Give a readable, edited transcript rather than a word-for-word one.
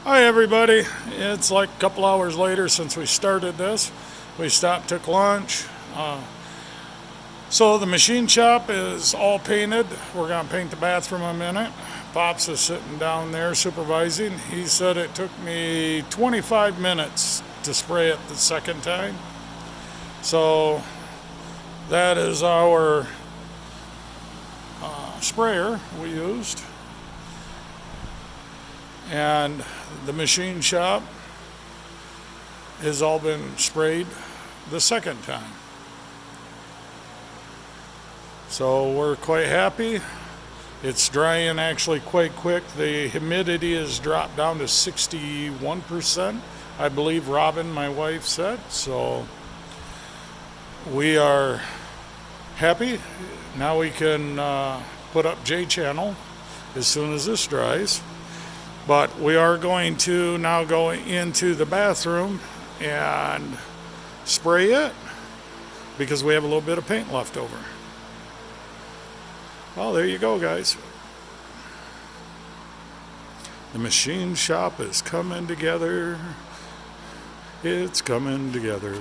Hi everybody, it's like a couple hours later since we started this. We stopped, took lunch. So the machine shop is all painted. We're going to paint the bathroom in a minute. Pops is sitting down there supervising. He said it took me 25 minutes to spray it the second time. So that is our sprayer we used. And the machine shop has all been sprayed the second time. So we're quite happy. It's drying actually quite quick. The humidity has dropped down to 61%, I believe Robin, my wife, said. So we are happy. Now we can put up J channel as soon as this dries. But we are going to now go into the bathroom and spray it because we have a little bit of paint left over. Well, there you go, guys. The machine shop is coming together. It's coming together.